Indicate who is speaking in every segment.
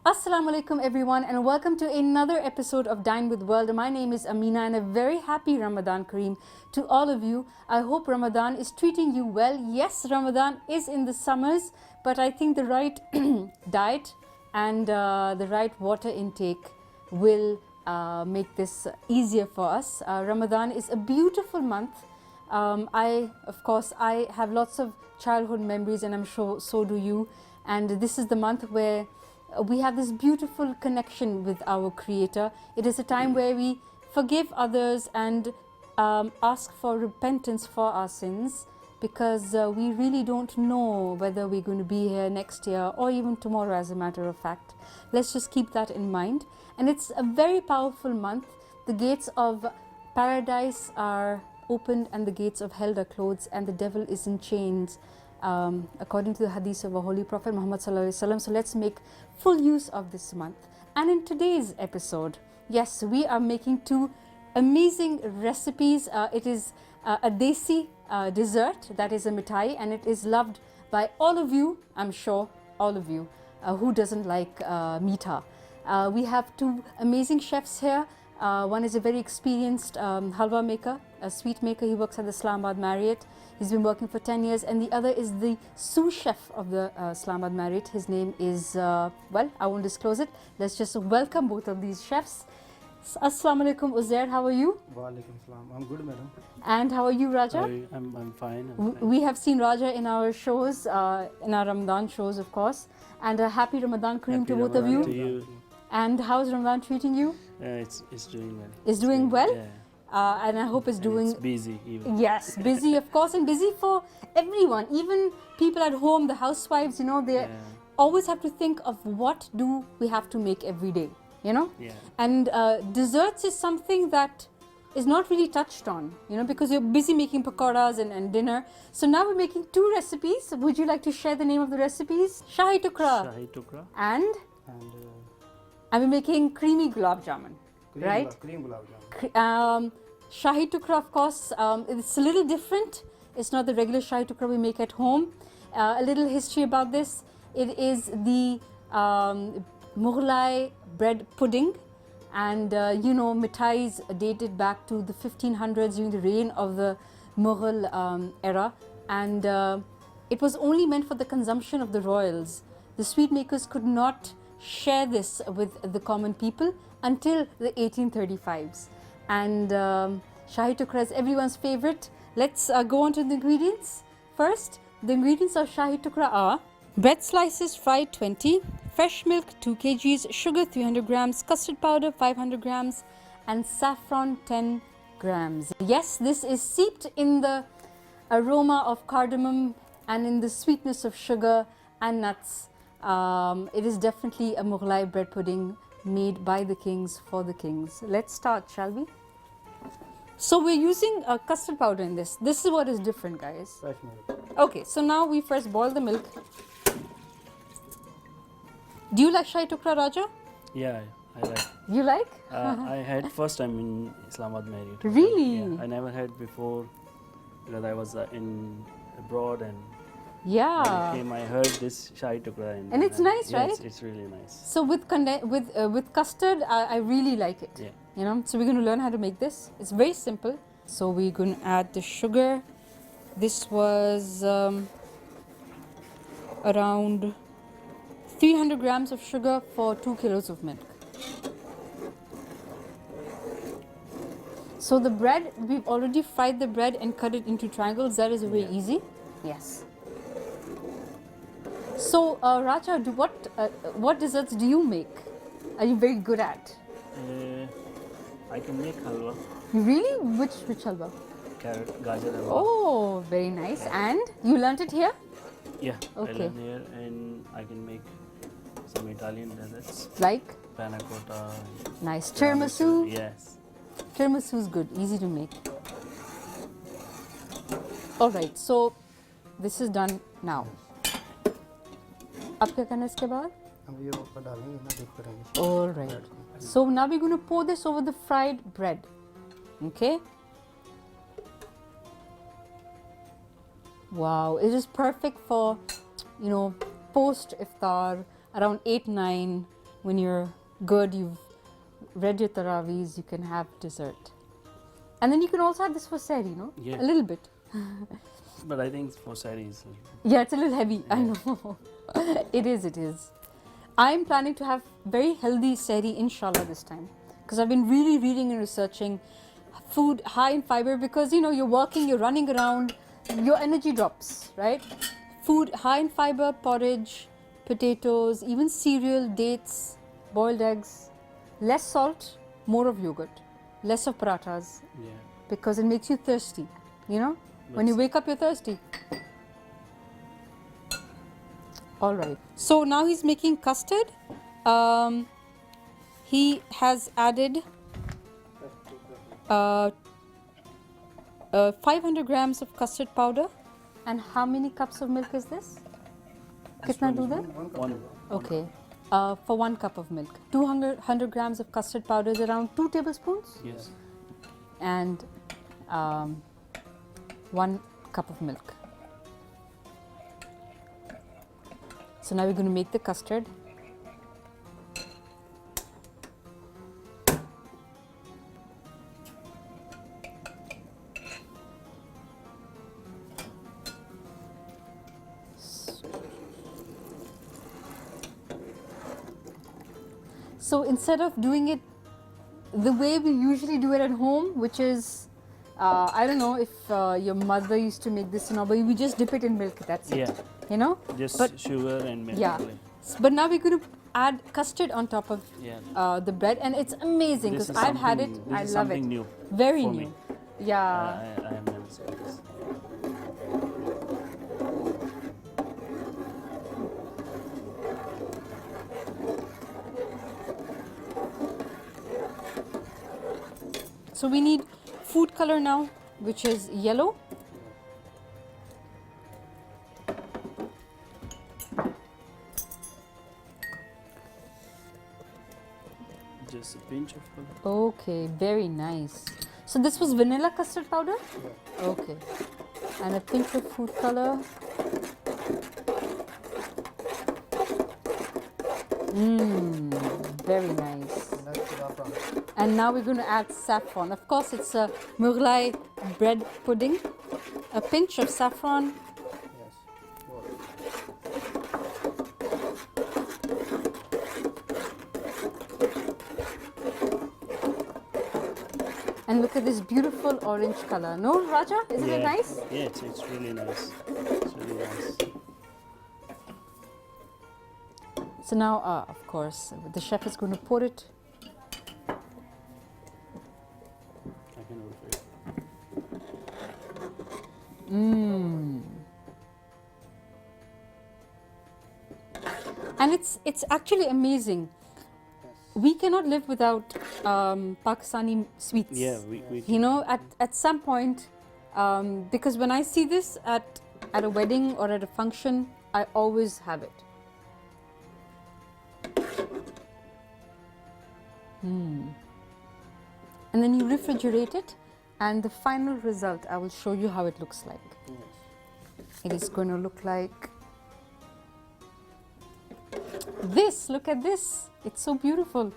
Speaker 1: Assalamu alaikum everyone, and welcome to another episode of Dine with World. My name is Amina and a very happy Ramadan Kareem to all of you. I hope Ramadan is treating you well. Yes, Ramadan is in the summers, but I think the right diet and the right water intake will make this easier for us. Ramadan is a beautiful month. I have lots of childhood memories, and I'm sure so do you. And this is the month where we have this beautiful connection with our Creator. It is a time where we forgive others and ask for repentance for our sins, because we really don't know whether we're going to be here next year or even tomorrow, as a matter of fact. Let's just keep that in mind. And it's a very powerful month. The gates of paradise are opened and the gates of hell are closed, and the devil is in chains, according to the hadith of our Holy Prophet Muhammad Sallallahu Alaihi Wasallam. So let's make full use of this month. And in today's episode, yes, we are making two amazing recipes. It is a desi dessert, that is a mithai, and it is loved by all of you, I'm sure, all of you. Who doesn't like meetha? We have two amazing chefs here. One is a very experienced halwa maker, a sweet maker. He works at the Islamabad Marriott. He's been working for 10 years. And the other is the sous chef of the Islamabad Marriott. His name is, well, I won't disclose it. Let's just welcome both of these chefs. Assalamu alaikum, Uzair, how are you?
Speaker 2: Wa alaikum salam. I'm good, madam.
Speaker 1: And how are you, Raja?
Speaker 2: I'm fine.
Speaker 1: We have seen Raja in our shows, in our Ramadan shows, of course. And a happy Ramadan Kareem to both of you.
Speaker 2: To you.
Speaker 1: And how's Ramadan treating you?
Speaker 2: It's doing well.
Speaker 1: It's doing well?
Speaker 2: Yeah.
Speaker 1: And I hope it's doing...
Speaker 2: It's busy even.
Speaker 1: Yes, busy of course, and busy for everyone. Even people at home, the housewives, you know, they always have to think of what do we have to make every day, you know?
Speaker 2: Yeah.
Speaker 1: And desserts is something that is not really touched on, you know, because you're busy making pakoras and dinner. So now we're making two recipes. Would you like to share the name of the recipes? Shahi tukra.
Speaker 2: Shahi tukra.
Speaker 1: And I'm making creamy gulab jamun, right?
Speaker 2: Cream gulab jamun.
Speaker 1: Shahi tukra, of course, it's a little different. It's not the regular shahi tukra we make at home. A little history about this. It is the Mughlai bread pudding, and you know, mithais dated back to the 1500s during the reign of the Mughal era, and it was only meant for the consumption of the royals. The sweet makers could not share this with the common people until the 1835s. And Shahi tukra is everyone's favorite. Let's go on to the ingredients. First, the ingredients of Shahi tukra are bread slices fried 20, fresh milk 2 kgs, sugar 300 grams, custard powder 500 grams, and saffron 10 grams. Yes, this is seeped in the aroma of cardamom and in the sweetness of sugar and nuts. It is definitely a Mughlai bread pudding made by the kings for the kings. Let's start, shall we? So we're using custard powder in this. This is what is different, guys.
Speaker 2: Fresh milk.
Speaker 1: Okay, so now we first boil the milk. Do you like Shahi tukra, Raja?
Speaker 2: Yeah, I like.
Speaker 1: You like?
Speaker 2: I had first time in Islamabad Marriott.
Speaker 1: Really?
Speaker 2: Yeah, I never had before because I was in abroad, and when
Speaker 1: Yeah.
Speaker 2: I came, I heard this Shahi tukra.
Speaker 1: And it's nice,
Speaker 2: yeah,
Speaker 1: right?
Speaker 2: It's really nice.
Speaker 1: So with custard, I really like it.
Speaker 2: Yeah.
Speaker 1: You know, so we're going to learn how to make this. It's very simple. So we're going to add the sugar. This was around 300 grams of sugar for 2 kilos of milk. So the bread, we've already fried the bread and cut it into triangles. That is very easy. Yes. So Raja, what desserts do you make? Are you very good at?
Speaker 2: I can make halwa,
Speaker 1: Really? Which halwa?
Speaker 2: carrot, gajar halwa.
Speaker 1: Oh, very nice. And you learnt it here?
Speaker 2: Yeah,
Speaker 1: Okay.
Speaker 2: I learned here, and I can make some Italian desserts,
Speaker 1: Like?
Speaker 2: panna cotta.
Speaker 1: Nice. Tiramisu?
Speaker 2: Yes.
Speaker 1: Tiramisu is good, easy to make. Alright, so this is done now. अब क्या करना है इसके बाद?
Speaker 2: हम ये ऊपर डालेंगे ना, dip करेंगे.
Speaker 1: Alright. So now we're going to pour this over the fried bread. Okay? Wow, it is perfect for, you know, post iftar around 8-9 when you're good, you've read your taraweehs, you can have dessert. And then you can also have this for sehri, no?
Speaker 2: Yeah.
Speaker 1: A little bit.
Speaker 2: But I think for saris.
Speaker 1: Yeah, it's a little heavy. I
Speaker 2: Yeah.
Speaker 1: know. It is, it is. I'm planning to have very healthy sehri, inshallah, this time. Because I've been really reading and researching food high in fiber because, you know, you're working, you're running around, your energy drops, right? Food high in fiber, porridge, potatoes, even cereal, dates, boiled eggs, less salt, more of yogurt, less of parathas
Speaker 2: Yeah.
Speaker 1: because it makes you thirsty, you know? When you wake up, you're thirsty. All right. So now he's making custard. He has added 500 grams of custard powder. And how many cups of milk is this? Kitna doodh hai?
Speaker 2: One.
Speaker 1: Okay. For 1 cup of milk. 200 grams of custard powder is around 2 tablespoons.
Speaker 2: Yes.
Speaker 1: And 1 cup of milk. So now we're going to make the custard. So instead of doing it the way we usually do it at home, which is, I don't know if your mother used to make this, but we just dip it in milk, that's it.
Speaker 2: Yeah.
Speaker 1: You know?
Speaker 2: Just
Speaker 1: But-
Speaker 2: sugar and milk.
Speaker 1: Yeah.
Speaker 2: only.
Speaker 1: But now we're going to add custard on top of
Speaker 2: Yeah.
Speaker 1: the bread, and it's amazing
Speaker 2: This
Speaker 1: because
Speaker 2: is
Speaker 1: I've had it.
Speaker 2: something-
Speaker 1: I
Speaker 2: this is
Speaker 1: love it.
Speaker 2: something new
Speaker 1: Very
Speaker 2: for
Speaker 1: new.
Speaker 2: me.
Speaker 1: Yeah.
Speaker 2: I have never seen this.
Speaker 1: So we need food color now, which is yellow.
Speaker 2: Just a pinch of color.
Speaker 1: Okay, very nice. So this was vanilla custard powder?
Speaker 3: Yeah.
Speaker 1: Okay. And a pinch of food color. Very nice.
Speaker 3: And that's the saffron.
Speaker 1: And now we're going to add saffron. Of course, it's a Mughlai bread pudding. A pinch of saffron.
Speaker 3: Yes. More.
Speaker 1: And look at this beautiful orange color. No, Raja? Isn't it nice?
Speaker 2: Yeah, it's really nice. It's really nice.
Speaker 1: So now, of course, the chef is going to pour it.
Speaker 2: I can hold for you.
Speaker 1: And it's actually amazing. We cannot live without Pakistani sweets.
Speaker 2: Yeah, we
Speaker 1: You know, at some point, because when I see this at a wedding or at a function, I always have it. And then you refrigerate it, and the final result, I will show you how it looks like. It is going to look like this. Look at this. It's so beautiful.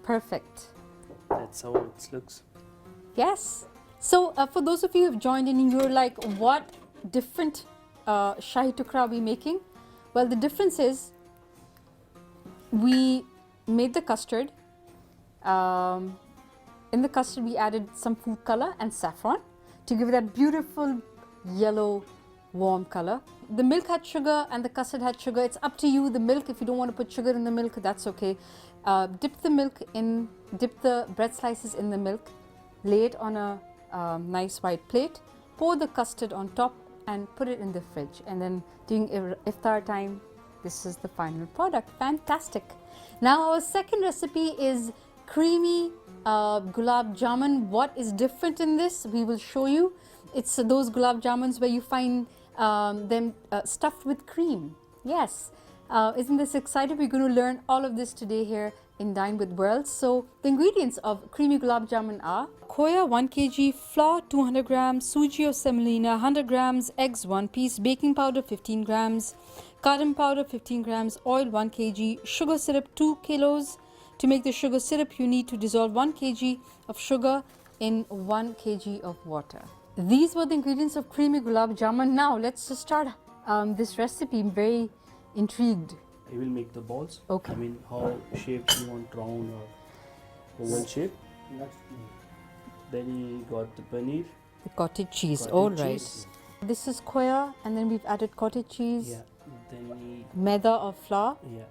Speaker 1: Perfect.
Speaker 2: That's how it looks.
Speaker 1: Yes. So for those of you who have joined in and you're like, what different Shahi Tukra are we making? Well, the difference is we made the custard. In the custard, we added some food color and saffron to give it that beautiful yellow, warm color. The milk had sugar and the custard had sugar. It's up to you. The milk, if you don't want to put sugar in the milk, that's okay. Dip the bread slices in the milk, lay it on a nice white plate, pour the custard on top and put it in the fridge. And then during iftar time, this is the final product. Fantastic. Now our second recipe is creamy gulab jamun. What is different in this? We will show you. It's those gulab jamuns where you find them stuffed with cream. Yes. Isn't this exciting? We're going to learn all of this today here in Dine with Worlds. So the ingredients of creamy gulab jamun are khoya 1 kg, flour 200 grams, suji or semolina 100 grams, eggs 1 piece, baking powder 15 grams, cardamom powder 15 grams, oil 1 kg, sugar syrup 2 kilos. To make the sugar syrup, you need to dissolve 1 kg of sugar in 1 kg of water. These were the ingredients of creamy gulab jamun. Now let's just start this recipe. I'm very intrigued.
Speaker 2: I will make the balls.
Speaker 1: Okay.
Speaker 2: I mean, how shaped you want, round or oval shape.
Speaker 3: Next,
Speaker 2: Then you got the paneer.
Speaker 1: The cottage cheese,
Speaker 2: cottage
Speaker 1: all right.
Speaker 2: cheese.
Speaker 1: This is khoya, and then we've added cottage cheese,
Speaker 2: Yeah. Then you,
Speaker 1: maida or flour,
Speaker 2: yeah.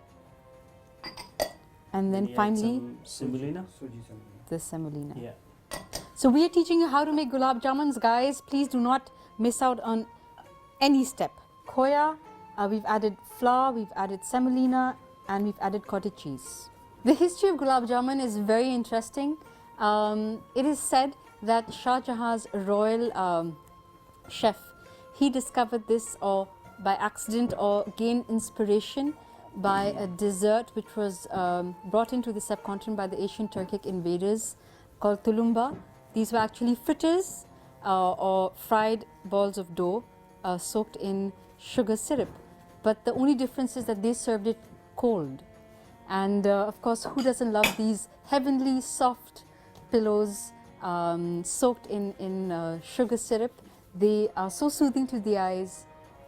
Speaker 1: and then
Speaker 2: you add
Speaker 1: finally
Speaker 2: some semolina.
Speaker 3: Suji something.
Speaker 1: the semolina.
Speaker 2: Yeah.
Speaker 1: So we are teaching you how to make gulab jamuns, guys. Please do not miss out on any step. Khoya, we've added flour, we've added semolina, and we've added cottage cheese. The history of gulab jamun is very interesting. It is said that Shah Jahan's royal chef, he discovered this or by accident or gained inspiration by a dessert which was brought into the subcontinent by the ancient Turkic invaders called tulumba. These were actually fritters or fried balls of dough soaked in sugar syrup. But the only difference is that they served it cold. And of course, who doesn't love these heavenly soft pillows soaked in sugar syrup? They are so soothing to the eyes,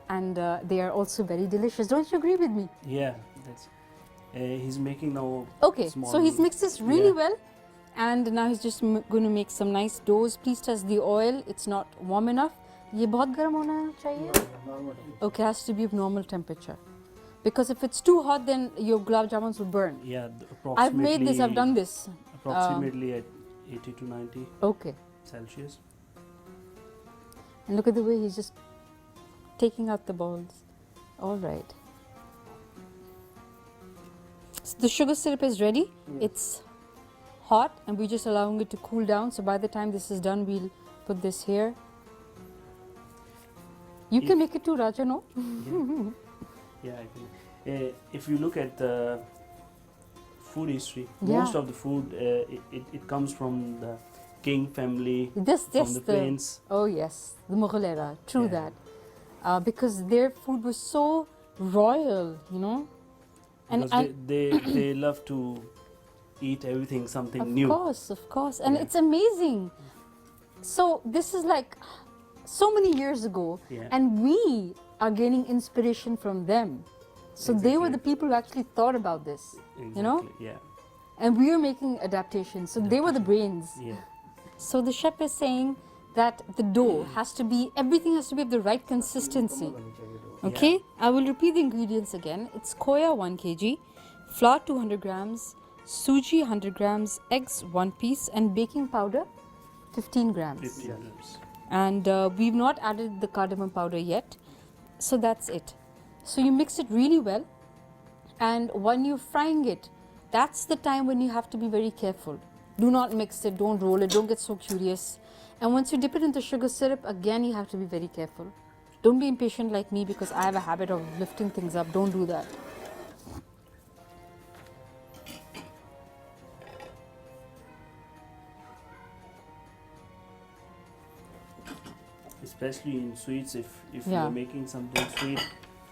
Speaker 1: and they are also very delicious. Don't you agree with me?
Speaker 2: Yeah. That's. He's making now.
Speaker 1: Okay,
Speaker 2: small,
Speaker 1: so he's mixed this really
Speaker 2: yeah.
Speaker 1: well, and now he's just going to make some nice doughs. Please test the oil; it's not warm enough. ये बहुत गर्म होना चाहिए?
Speaker 3: Normal.
Speaker 1: Okay, has to be of normal temperature, because if it's too hot, then your gulab jamuns will burn.
Speaker 2: Yeah.
Speaker 1: I've made this. I've done this.
Speaker 2: Approximately at 80 to 90
Speaker 1: Okay,
Speaker 2: Celsius.
Speaker 1: and look at the way he's just taking out the balls. All right. So the sugar syrup is ready.
Speaker 3: Yes.
Speaker 1: It's hot, and we're just allowing it to cool down. So by the time this is done, we'll put this here. You can make it too, Raja, no?
Speaker 2: Yeah, I can. If you look at the food history,
Speaker 1: Yeah.
Speaker 2: most of the food it comes from the king family,
Speaker 1: This,
Speaker 2: from the prince.
Speaker 1: oh yes, the Mughal era. True
Speaker 2: Yeah.
Speaker 1: that, because their food was so royal, you know. And
Speaker 2: Because they love to eat everything something new.
Speaker 1: of course, and
Speaker 2: Yeah.
Speaker 1: it's amazing. So this is like so many years ago,
Speaker 2: Yeah.
Speaker 1: and we are gaining inspiration from them. So they were
Speaker 2: Exactly.
Speaker 1: the people who actually thought about this, you know,
Speaker 2: Exactly, Yeah.
Speaker 1: and we are making adaptations. So they were the brains.
Speaker 2: Yeah.
Speaker 1: So the chef is saying that the dough has to be, everything has to be of the right consistency.
Speaker 3: होनी चाहिए तो.
Speaker 1: Okay, I will repeat the ingredients again. It's khoya 1 kg, flour 200 grams, suji 100 grams, eggs 1 piece, and baking powder 15 grams.
Speaker 2: 15 grams.
Speaker 1: And we've not added the cardamom powder yet, so that's it. So you mix it really well, and when you're frying it, that's the time when you have to be very careful. Do not mix it, don't roll it, don't get so curious. And once you dip it into sugar syrup, again you have to be very careful. Don't be impatient like me, because I have a habit of lifting things up. Don't do that.
Speaker 2: Especially in sweets, if
Speaker 1: Yeah.
Speaker 2: you're making something sweet,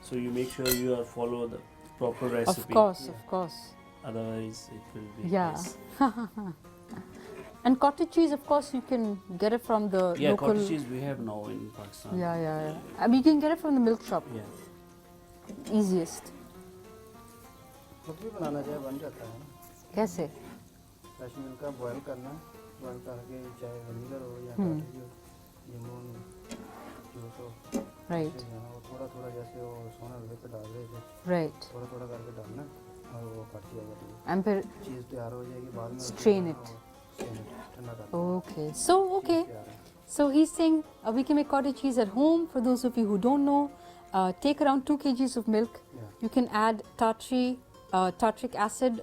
Speaker 2: so you make sure you are follow the proper recipe.
Speaker 1: Of course, of course.
Speaker 2: Otherwise, it will be.
Speaker 1: Yeah.
Speaker 2: less.
Speaker 1: And cottage cheese, of course, you can get it from the
Speaker 2: Yeah,
Speaker 1: local.
Speaker 2: cottage cheese we have now in Pakistan.
Speaker 1: Yeah. I mean, you can get it from the milk shop.
Speaker 2: Yeah.
Speaker 1: Easiest.
Speaker 3: खुद भी बनाना चाहे बन जाता है.
Speaker 1: कैसे?
Speaker 3: Fresh milk का boil करना, boil करके चाहे वेनिगर हो या
Speaker 1: हम्म.
Speaker 3: cottage हो, जामुन, जूस हो,
Speaker 1: Right,
Speaker 3: उससे जाना वो थोड़ा थोड़ा जैसे वो सोना रुपये पे डाल रहे थे,
Speaker 1: right.
Speaker 3: थोड़ा थोड़ा करके डालना और वो फट जाएगा.
Speaker 1: And फिर
Speaker 3: चीज़ तैयार हो जाएगी बाद में.
Speaker 1: Strain it.
Speaker 3: Strain it. ठंडा कर दो.
Speaker 1: okay. So okay.
Speaker 3: चीज़ तैयार है.
Speaker 1: So he's saying we can make cottage cheese at home. For those of you who don't know, take around 2 kgs of milk.
Speaker 3: Yeah.
Speaker 1: You can add tartric acid.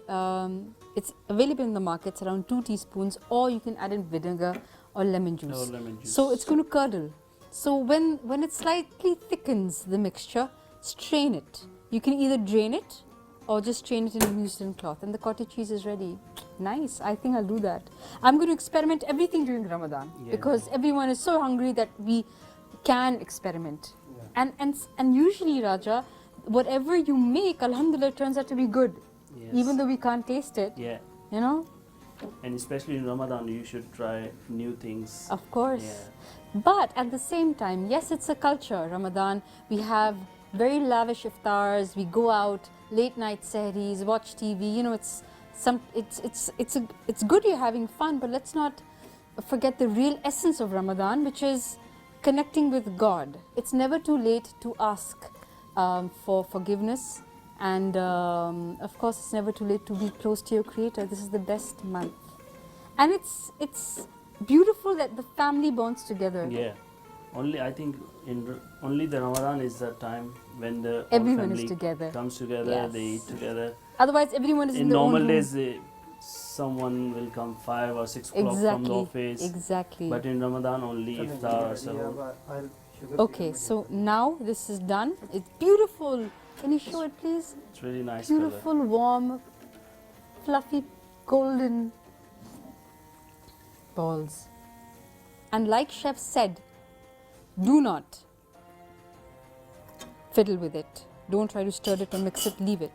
Speaker 1: It's available in the markets, around 2 teaspoons, or you can add in vinegar or lemon juice.
Speaker 2: Or lemon juice.
Speaker 1: So it's going to curdle. So when it slightly thickens the mixture, strain it. You can either drain it or just strain it in a muslin cloth, and the cottage cheese is ready. Nice. I think I'll do that. I'm going to experiment everything during Ramadan,
Speaker 2: Yeah.
Speaker 1: because everyone is so hungry that we can experiment.
Speaker 3: Yeah.
Speaker 1: And usually, Raja, whatever you make, alhamdulillah, turns out to be good,
Speaker 2: Yes.
Speaker 1: even though we can't taste it.
Speaker 2: Yeah.
Speaker 1: You know,
Speaker 2: And especially in Ramadan, you should try new things.
Speaker 1: of course.
Speaker 2: Yeah.
Speaker 1: But at the same time, yes, it's a culture. Ramadan, we have very lavish iftars. We go out, late night sehris, watch TV. You know, it's good you're having fun, but let's not forget the real essence of Ramadan, which is connecting with God. It's never too late to ask for forgiveness, and of course, it's never too late to be close to your Creator. This is the best month, and it's beautiful that the family bonds together.
Speaker 2: Yeah. Only I think only the Ramadan is the time when the whole
Speaker 1: Everyone is
Speaker 2: family
Speaker 1: together.
Speaker 2: comes together.
Speaker 1: Yes.
Speaker 2: They eat together.
Speaker 1: Otherwise, everyone is in
Speaker 2: In
Speaker 1: their own
Speaker 2: normal
Speaker 1: room.
Speaker 2: days, someone will come 5 or 6 o'clock from the office.
Speaker 1: Exactly.
Speaker 2: But in Ramadan, only
Speaker 3: Chutney
Speaker 2: iftar or
Speaker 3: ready,
Speaker 2: sahur.
Speaker 3: but I'll sugar
Speaker 1: Okay,
Speaker 3: syrup
Speaker 1: so now this is done. It's beautiful. Can you show it, please?
Speaker 2: It's really nice
Speaker 1: Beautiful,
Speaker 2: color.
Speaker 1: warm, fluffy, golden balls. And like Chef said, do not fiddle with it. Don't try to stir it or mix it, leave it.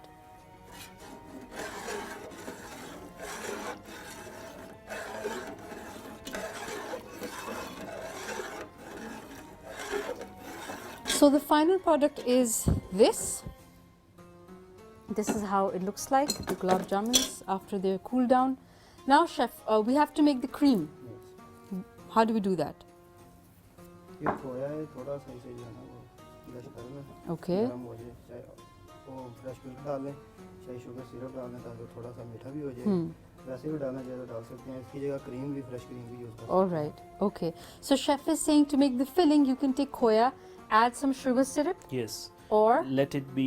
Speaker 1: So the final product is this. This is how it looks like, the gulab jamuns after they're cooled down. Now, Chef, we have to make the cream.
Speaker 3: Yes.
Speaker 1: How do we do that?
Speaker 3: ये खोया है थोड़ा सा इसे जो है ना वो ब्रश कर लें
Speaker 1: Okay.
Speaker 3: गरम हो जाए चाहे वो फ्रेश मिल्क डाल लें चाहे शुगर सिरप डाल लें ताकि थोड़ा सा मीठा भी हो जाए वैसे भी डालना चाहे तो डाल सकते हैं इसकी जगह क्रीम भी फ्रेश क्रीम भी यूज़ कर सकते हैं
Speaker 1: All right. Okay. So Chef is saying to make the filling, you can take khoya, add some sugar syrup,
Speaker 2: Yes.
Speaker 1: or
Speaker 2: Let it be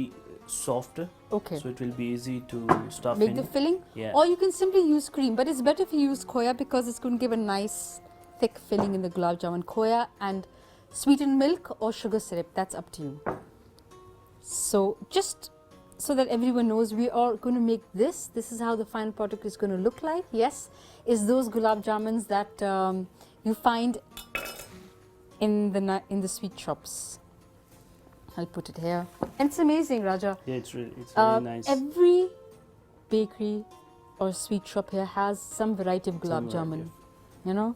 Speaker 2: soft,
Speaker 1: okay,
Speaker 2: so it will be easy to stuff
Speaker 1: make
Speaker 2: in.
Speaker 1: the filling.
Speaker 2: Yeah.
Speaker 1: Or you can simply use cream, but it's better if you use khoya because it's going to give a nice thick filling in the gulab jamun. Khoya and sweetened milk or sugar syrup, that's up to you. So just so that everyone knows, we are going to make this. This is how the final product is going to look like. Yes, is those gulab jamuns that you find in the sweet shops. I'll put it here. And it's amazing, Raja.
Speaker 2: Yeah, it's really nice.
Speaker 1: Every bakery or sweet shop here has some variety of gulab
Speaker 2: Some
Speaker 1: jamun.
Speaker 2: variety
Speaker 1: You know?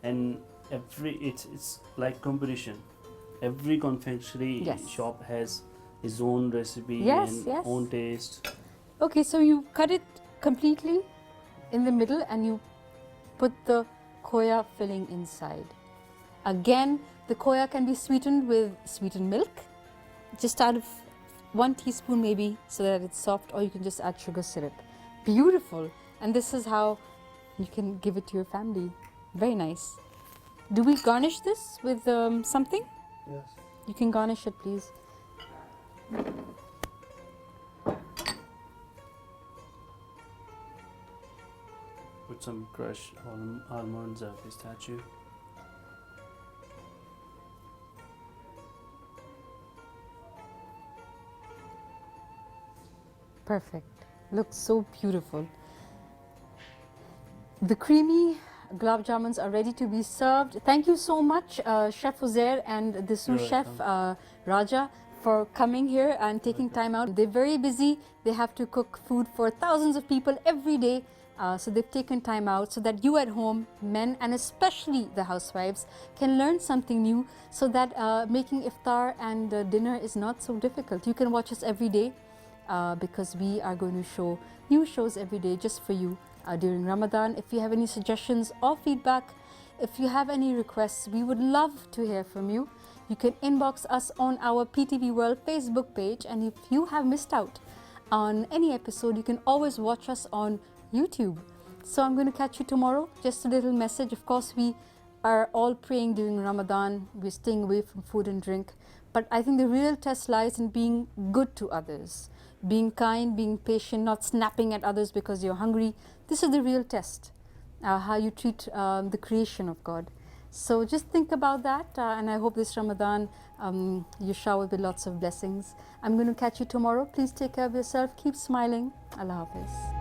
Speaker 2: And it's like competition. Every confectionery
Speaker 1: Yes.
Speaker 2: shop has his own recipe
Speaker 1: Yes,
Speaker 2: and
Speaker 1: yes.
Speaker 2: own taste.
Speaker 1: Okay, so you cut it completely in the middle and you put the khoya filling inside. Again, the khoya can be sweetened with sweetened milk, just out of 1 teaspoon maybe, so that it's soft, or you can just add sugar syrup. Beautiful. And this is how you can give it to your family. Very nice. Do we garnish this with something?
Speaker 3: Yes.
Speaker 1: You can garnish it, please.
Speaker 2: Put some crushed almonds or pistachio.
Speaker 1: Perfect. Looks so beautiful. The creamy gulab jamuns are ready to be served. Thank you so much, Chef Uzair and the sous
Speaker 2: You're
Speaker 1: chef Raja, for coming here and taking time out. They're very busy. They have to cook food for thousands of people every day. So they've taken time out so that you at home, men and especially the housewives, can learn something new, so that making iftar and dinner is not so difficult. You can watch us every day because we are going to show new shows every day just for you during Ramadan. If you have any suggestions or feedback, if you have any requests, we would love to hear from you. You can inbox us on our PTV World Facebook page, and if you have missed out on any episode, you can always watch us on YouTube. So I'm going to catch you tomorrow. Just a little message. Of course, we are all praying during Ramadan. We're staying away from food and drink. But I think the real test lies in being good to others, being kind, being patient, not snapping at others because you're hungry. This is the real test, how you treat the creation of God. So just think about that, and I hope this Ramadan you shower with lots of blessings. I'm going to catch you tomorrow. Please take care of yourself. Keep smiling. Allah Hafiz.